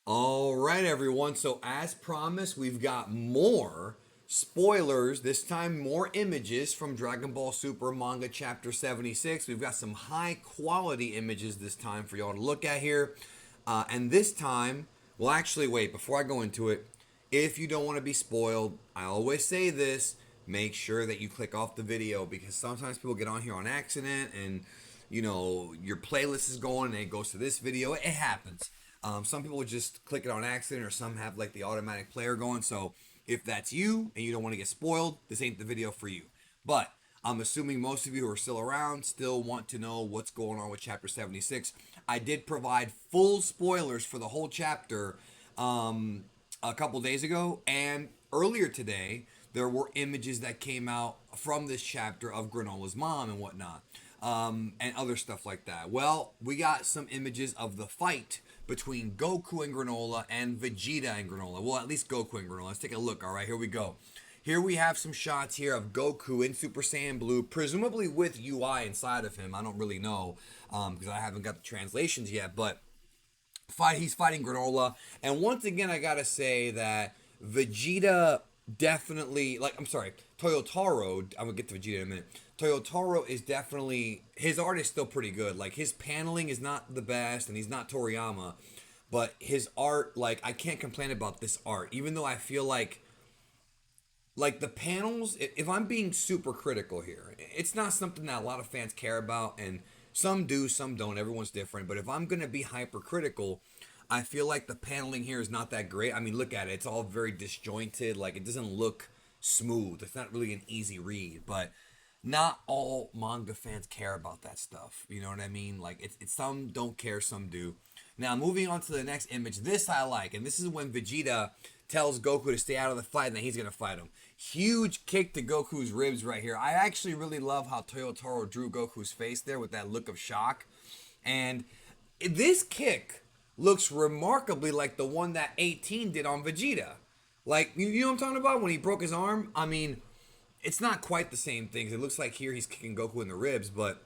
All right, everyone. So, as promised, we've got more spoilers. This time, more images from Dragon Ball Super Manga Chapter 76. We've got some high quality images this time for y'all to look at here. And this time, well, actually, wait, before I go into it, if you don't want to be spoiled, I always say this, make sure that you click off the video because sometimes people get on here on accident and your playlist is going and it goes to this video. It happens. Some people just click it on accident, or some have like the automatic player going. So if that's you and you don't want to get spoiled, this ain't the video for you. But I'm assuming most of you who are still around still want to know what's going on with chapter 76. I did provide full spoilers for the whole chapter a couple days ago, and earlier today there were images that came out from this chapter of Granola's mom and whatnot, and other stuff like that. Well, we got some images of the fight between Goku and Granolah and Vegeta and Granolah. Well, at least Goku and Granolah. Let's take a look. All right, here we go. Here we have some shots here of Goku in Super Saiyan Blue, presumably with UI inside of him. I don't really know because I haven't got the translations yet, but he's fighting Granolah. And once again, I gotta say that Vegeta definitely, like, I'm sorry, Toyotaro, I'm gonna get to Vegeta in a minute. Toyotaro is definitely, his art is still pretty good. Like, his paneling is not the best, and he's not Toriyama, but his art, like, I can't complain about this art, even though I feel like the panels, if I'm being super critical here, it's not something that a lot of fans care about, and some do, some don't. Everyone's different. But if I'm going to be hypercritical, I feel like the paneling here is not that great. I mean, look at it. It's all very disjointed. Like, it doesn't look smooth. It's not really an easy read. But not all manga fans care about that stuff. You know what I mean? Like, it's some don't care, some do. Now, moving on to the next image. This I like. And this is when Vegeta tells Goku to stay out of the fight and that he's going to fight him. Huge kick to Goku's ribs right here. I actually really love how Toyotaro drew Goku's face there with that look of shock. And this kick looks remarkably like the one that 18 did on Vegeta. Like, you know what I'm talking about? When he broke his arm? I mean, it's not quite the same thing. It looks like here he's kicking Goku in the ribs, but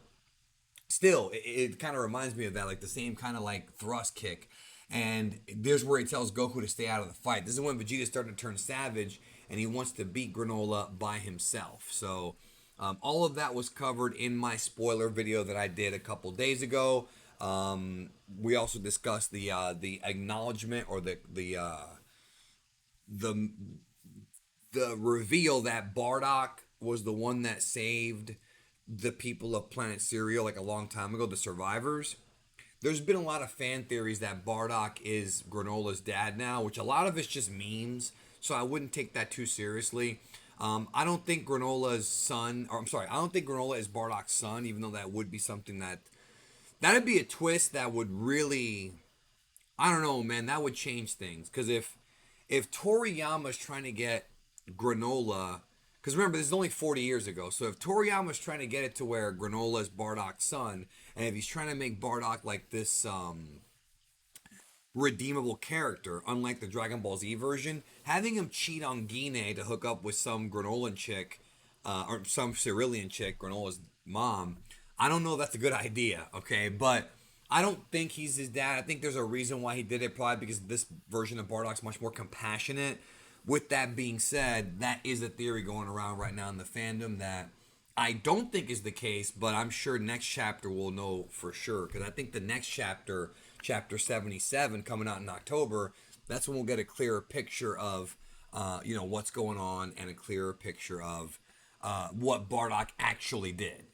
still, it kind of reminds me of that, like the same kind of like thrust kick. And there's where he tells Goku to stay out of the fight. This is when Vegeta's starting to turn savage, and he wants to beat Granolah by himself. So all of that was covered in my spoiler video that I did a couple days ago. We also discussed the acknowledgement, or the the reveal that Bardock was the one that saved the people of Planet Cereal like a long time ago, the survivors. There's been a lot of fan theories that Bardock is Granola's dad now, which a lot of it's just memes, so I wouldn't take that too seriously. I don't think Granola's son, or I'm sorry, I don't think Granolah is Bardock's son, even though that would be something that'd be a twist that would really, I don't know, man, that would change things. Because if Toriyama's trying to get Granolah, because remember, this is only 40 years ago. So if Toriyama's trying to get it to where Granolah is Bardock's son, and if he's trying to make Bardock like this redeemable character, unlike the Dragon Ball Z version, having him cheat on Guinea to hook up with some Granolan chick, or some Cerulean chick, Granola's mom, I don't know if that's a good idea, okay? But I don't think he's his dad. I think there's a reason why he did it, probably because this version of Bardock's much more compassionate. With that being said, that is a theory going around right now in the fandom that I don't think is the case, but I'm sure next chapter we'll know for sure. Because I think the next chapter, chapter 77, coming out in October, that's when we'll get a clearer picture of, what's going on, and a clearer picture of what Bardock actually did.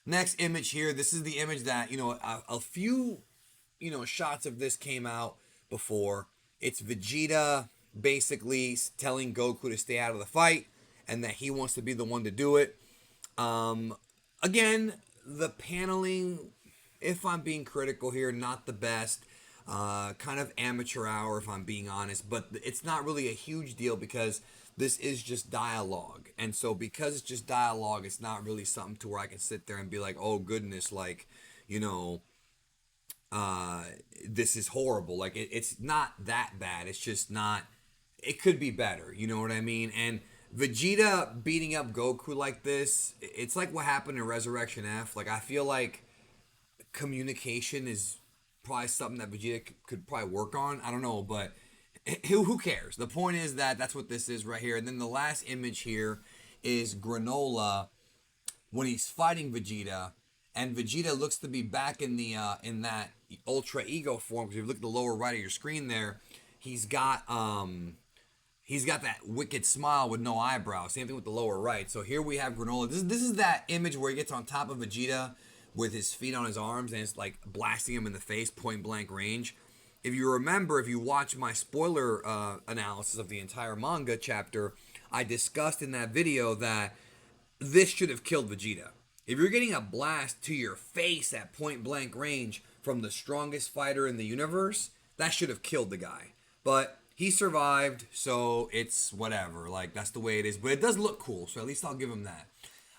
Next image here. This is the image that, a few, shots of this came out before. It's Vegeta basically telling Goku to stay out of the fight and that he wants to be the one to do it. Again, the paneling, if I'm being critical here, not the best. Kind of amateur hour, if I'm being honest. But it's not really a huge deal because this is just dialogue. And so because it's just dialogue, it's not really something to where I can sit there and be like, oh, goodness, like, this is horrible. Like, it's not that bad. It's just not, it could be better. You know what I mean? And Vegeta beating up Goku like this, it's like what happened in Resurrection F. Like, I feel like communication is probably something that Vegeta could probably work on. I don't know, but who cares? The point is that that's what this is right here. And then the last image here is Granolah when he's fighting Vegeta, and Vegeta looks to be back in the in that Ultra Ego form. Because if you look at the lower right of your screen there, he's got that wicked smile with no eyebrows. Same thing with the lower right. So here we have Granolah. This is that image where he gets on top of Vegeta with his feet on his arms and it's like blasting him in the face, point blank range. If you remember, if you watch my spoiler analysis of the entire manga chapter, I discussed in that video that this should have killed Vegeta. If you're getting a blast to your face at point blank range from the strongest fighter in the universe, that should have killed the guy. But he survived, so it's whatever. Like, that's the way it is. But it does look cool, so at least I'll give him that.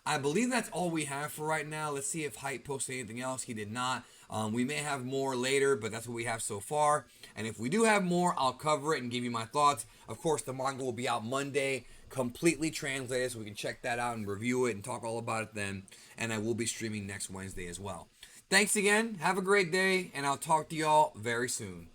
I believe that's all we have for right now. Let's see if Hype posted anything else. He did not. We may have more later, but that's what we have so far. And if we do have more, I'll cover it and give you my thoughts. Of course, the manga will be out Monday, completely translated, so we can check that out and review it and talk all about it then. And I will be streaming next Wednesday as well. Thanks again. Have a great day, and I'll talk to y'all very soon.